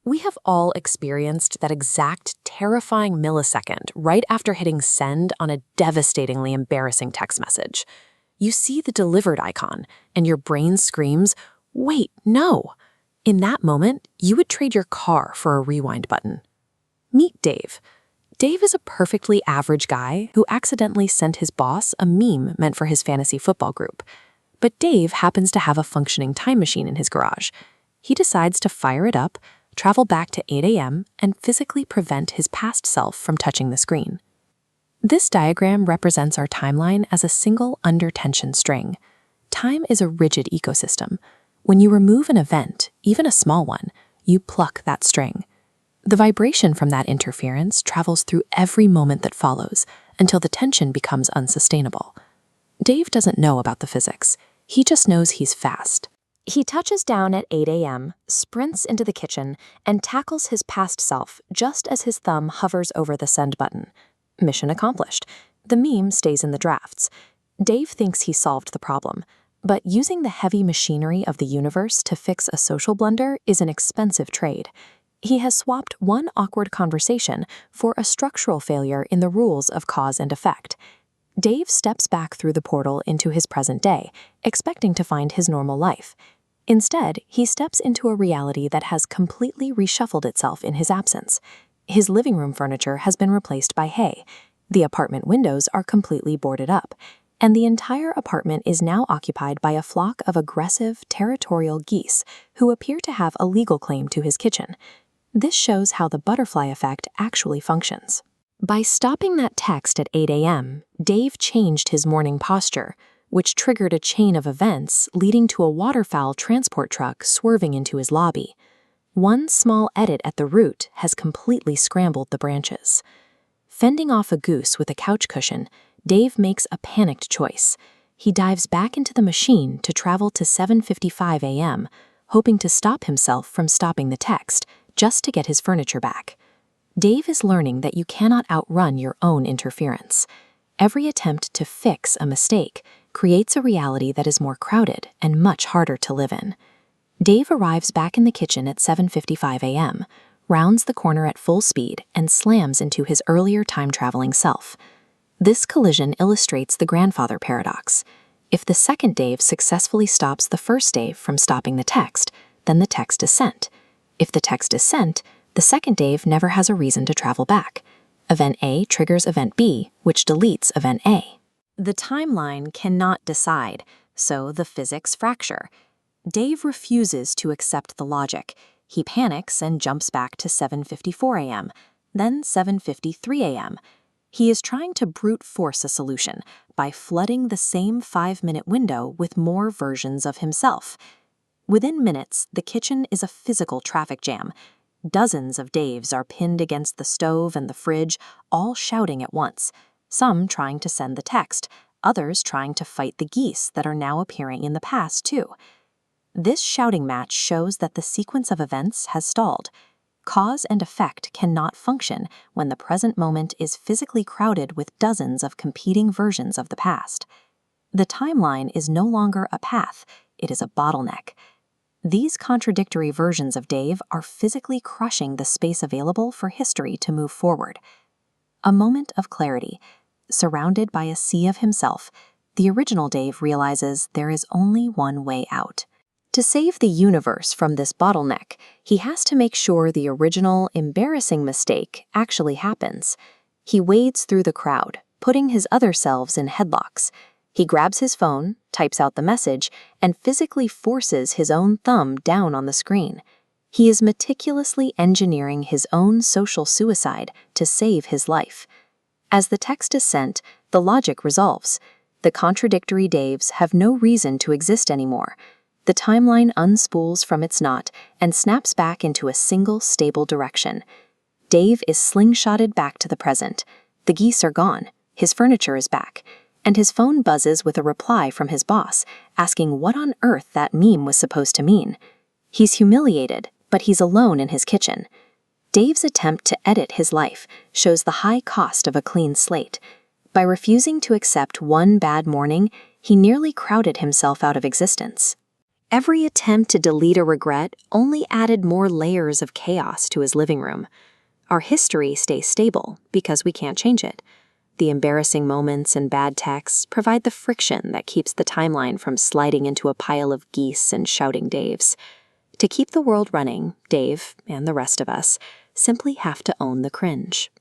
We have all experienced that exact terrifying millisecond right after hitting send on a devastatingly embarrassing text message. You see the delivered icon, and your brain screams, "Wait, no!" In that moment, you would trade your car for a rewind button. Meet Dave. Dave is a perfectly average guy who accidentally sent his boss a meme meant for his fantasy football group. But Dave happens to have a functioning time machine in his garage. He decides to fire it up, travel back to 8 a.m., and physically prevent his past self from touching the screen. This diagram represents our timeline as a single under-tension string. Time is a rigid ecosystem. When you remove an event, even a small one, you pluck that string. The vibration from that interference travels through every moment that follows until the tension becomes unsustainable. Dave doesn't know about the physics. He just knows he's fast. He touches down at 8 a.m., sprints into the kitchen, and tackles his past self just as his thumb hovers over the send button. Mission accomplished. The meme stays in the drafts. Dave thinks he solved the problem, but using the heavy machinery of the universe to fix a social blunder is an expensive trade. He has swapped one awkward conversation for a structural failure in the rules of cause and effect. Dave steps back through the portal into his present day, expecting to find his normal life. Instead, he steps into a reality that has completely reshuffled itself in his absence. His living room furniture has been replaced by hay, the apartment windows are completely boarded up, and the entire apartment is now occupied by a flock of aggressive, territorial geese who appear to have a legal claim to his kitchen. This shows how the butterfly effect actually functions. By stopping that text at 8 a.m., Dave changed his morning posture, which triggered a chain of events leading to a waterfowl transport truck swerving into his lobby. One small edit at the root has completely scrambled the branches. Fending off a goose with a couch cushion, Dave makes a panicked choice. He dives back into the machine to travel to 7:55 a.m., hoping to stop himself from stopping the text, just to get his furniture back. Dave is learning that you cannot outrun your own interference. Every attempt to fix a mistake creates a reality that is more crowded and much harder to live in. Dave arrives back in the kitchen at 7:55 a.m., rounds the corner at full speed, and slams into his earlier time-traveling self. This collision illustrates the grandfather paradox. If the second Dave successfully stops the first Dave from stopping the text, then the text is sent. If the text is sent, the second Dave never has a reason to travel back. Event A triggers Event B, which deletes Event A. The timeline cannot decide, so the physics fracture. Dave refuses to accept the logic. He panics and jumps back to 7:54 a.m., then 7:53 a.m. He is trying to brute force a solution by flooding the same 5-minute window with more versions of himself. Within minutes, the kitchen is a physical traffic jam. Dozens of Daves are pinned against the stove and the fridge, all shouting at once, some trying to send the text, others trying to fight the geese that are now appearing in the past, too. This shouting match shows that the sequence of events has stalled. Cause and effect cannot function when the present moment is physically crowded with dozens of competing versions of the past. The timeline is no longer a path, it is a bottleneck. These contradictory versions of Dave are physically crushing the space available for history to move forward. A moment of clarity. Surrounded by a sea of himself, the original Dave realizes there is only one way out. To save the universe from this bottleneck, he has to make sure the original, embarrassing mistake actually happens. He wades through the crowd, putting his other selves in headlocks. He grabs his phone, types out the message, and physically forces his own thumb down on the screen. He is meticulously engineering his own social suicide to save his life. As the text is sent, the logic resolves. The contradictory Daves have no reason to exist anymore. The timeline unspools from its knot and snaps back into a single stable direction. Dave is slingshotted back to the present. The geese are gone. His furniture is back. And his phone buzzes with a reply from his boss, asking what on earth that meme was supposed to mean. He's humiliated, but he's alone in his kitchen. Dave's attempt to edit his life shows the high cost of a clean slate. By refusing to accept one bad morning, he nearly crowded himself out of existence. Every attempt to delete a regret only added more layers of chaos to his living room. Our history stays stable because we can't change it. The embarrassing moments and bad texts provide the friction that keeps the timeline from sliding into a pile of geese and shouting Daves. To keep the world running, Dave, and the rest of us, simply have to own the cringe.